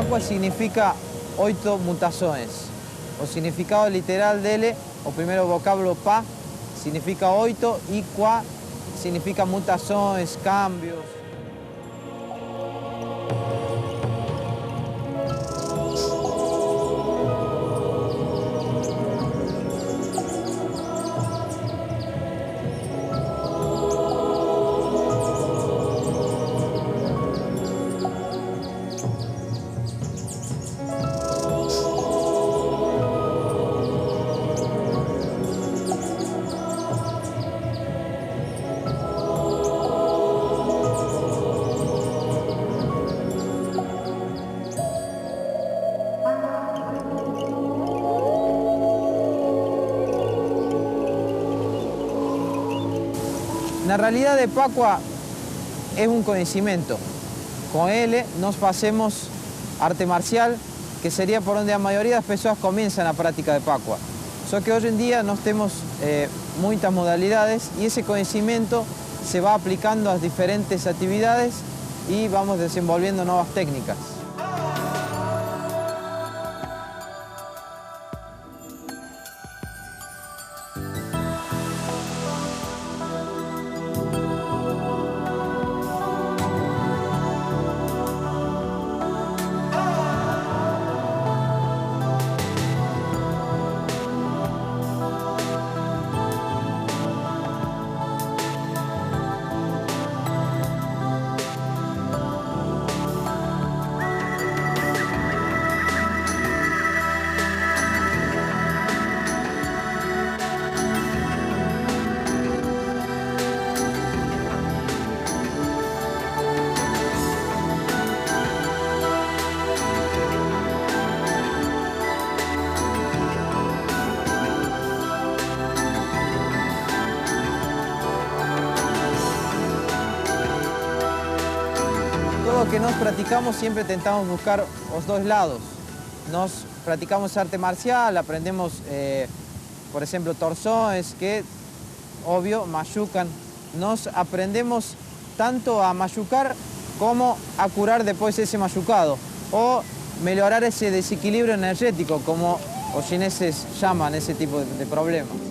Pacua significa 8 mutações. O significado literal dele, o primeiro vocábulo pa, significa 8 y qua significa mutações, cambios. Na realidade, Pacua é um conhecimento. Com ele, nós fazemos arte marcial, que seria por onde a maioria das pessoas começam a prática de Pacua. Só que hoje em dia nós temos muitas modalidades e esse conhecimento se vai aplicando às diferentes atividades e vamos desenvolvendo novas técnicas. Todo lo que nós praticamos siempre tentamos buscar os dois lados. Nós praticamos arte marcial, aprendemos, por ejemplo, torções que, obvio, machucan. Nós aprendemos tanto a machucar como a curar depois esse machucado ou melhorar esse desequilíbrio energético, como os chineses chamam esse tipo de problema.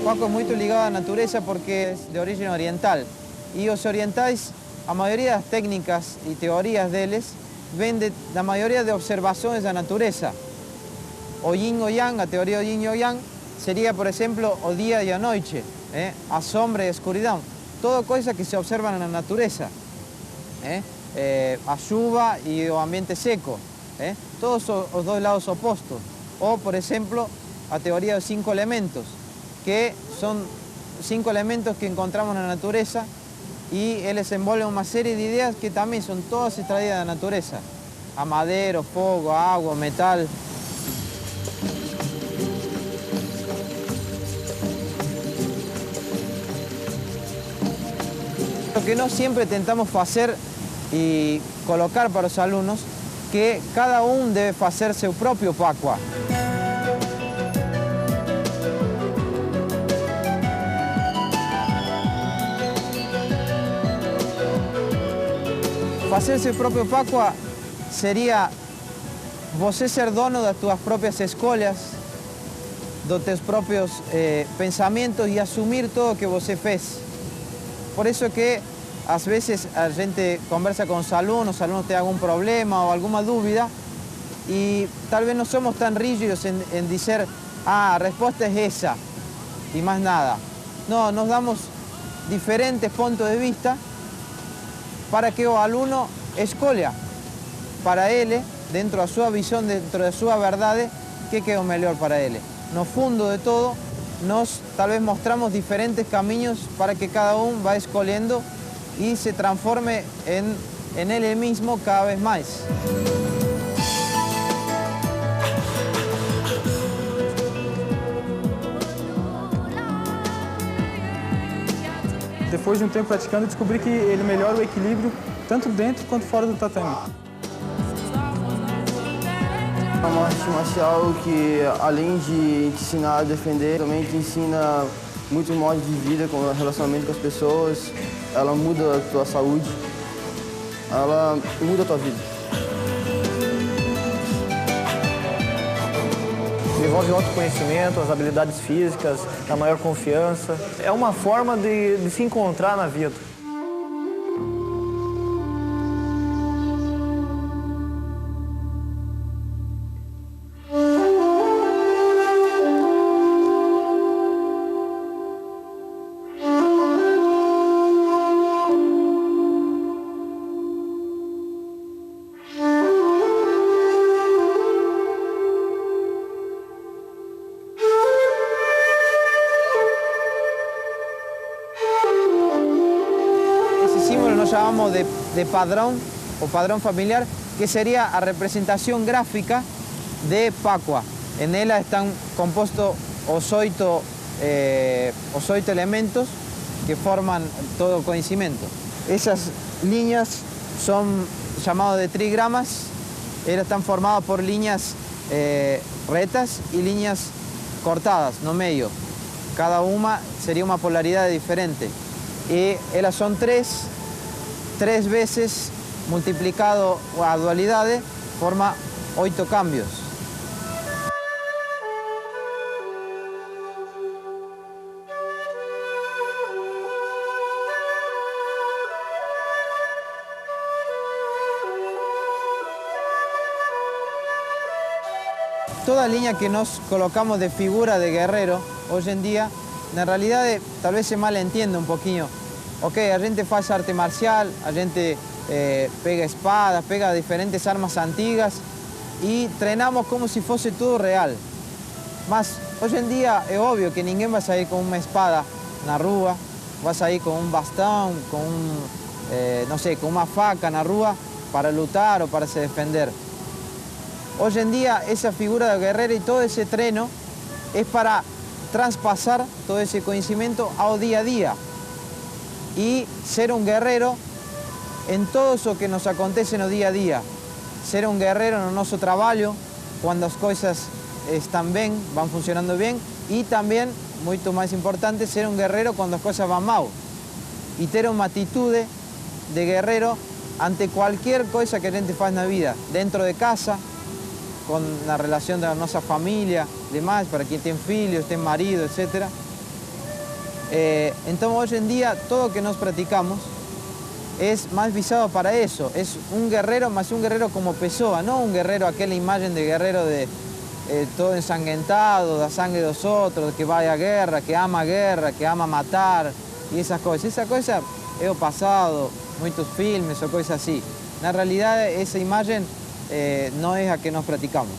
Pacua é muito ligado à natureza porque é de origem oriental. E os orientais, a maioria das técnicas e teorias deles vem da maioria de observações da natureza. O yin o yang, a teoria do yin e o yang, seria, por exemplo, o dia e a noite, a sombra e a escuridão. Toda coisa que se observa na natureza. A chuva e o ambiente seco. Todos os dois lados opostos. Ou, por exemplo, a teoria dos 5 elementos, que son 5 elementos que encontramos na natureza y eles envolven uma série de ideas que también son todas extraídas da natureza. A madeira, o fogo, a água, o metal. Lo que nós sempre tentamos fazer e colocar para os alunos que cada um deve fazer seu próprio Pacua. Fazer seu próprio Pacua seria você ser dono das tuas próprias escolhas, dos teus próprios pensamentos e assumir tudo o que você fez. Por isso que, às vezes, a gente conversa com os alunos têm algum problema ou alguma dúvida e talvez não somos tão rígidos em dizer a resposta é essa e mais nada. Não, nós damos diferentes pontos de vista para que o aluno escolha para ele, dentro da sua visão, dentro da sua verdade, o que é o melhor para ele. No fundo de todo, nós talvez mostramos diferentes caminhos para que cada um vá escolhendo e se transforme em ele mesmo cada vez mais. Depois de um tempo praticando, eu descobri que ele melhora o equilíbrio tanto dentro quanto fora do tatame. É uma arte marcial que, além de te ensinar a defender, também te ensina muitos modos de vida, com relacionamento com as pessoas. Ela muda a tua saúde, ela muda a tua vida. Desenvolve o autoconhecimento, as habilidades físicas, a maior confiança. É uma forma de se encontrar na vida. Nos llamamos de padrón o padrón familiar, que sería la representación gráfica de Pacua. En ella están compuestos 8 elementos que forman todo el conocimiento. Esas líneas son llamadas de trigramas. Ellas están formadas por líneas rectas y líneas cortadas, no medio. Cada una sería una polaridad diferente. Y ellas son tres veces multiplicado a dualidades forma 8 cambios. Toda línea que nos colocamos de figura de guerrero hoy en día, en realidad tal vez se malentiende un poquito. Ok, a gente faz arte marcial, a gente pega espadas, pega diferentes armas antiguas y entrenamos como si fuese todo real. Mas hoy en día es obvio que ninguém va a salir con una espada na rúa, va a salir con un bastón, no sé, con una faca na rúa para lutar o para se defender. Hoy en día esa figura de guerrero y todo ese entreno es para traspasar todo ese conocimiento al día a día y ser un guerrero en todo eso que nos acontece no día a día. Ser un guerrero en nuestro trabajo, cuando las cosas están bien, van funcionando bien, y también, mucho más importante, ser un guerrero cuando las cosas van mal. Y tener una actitud de guerrero ante cualquier cosa que a gente hace en la vida, dentro de casa, con la relación de nuestra familia, demás, para quien tiene hijos, tiene marido, etc. Entonces hoy en día todo lo que nos practicamos es más visado para eso, es un guerrero más un guerrero como persona, no un guerrero, aquella imagen de guerrero de todo ensanguentado, da sangre de los otros, que vaya a guerra, que ama matar y esas cosas. Esa cosa es el pasado, muchos filmes o cosas así. En realidad esa imagen no es a que nos practicamos.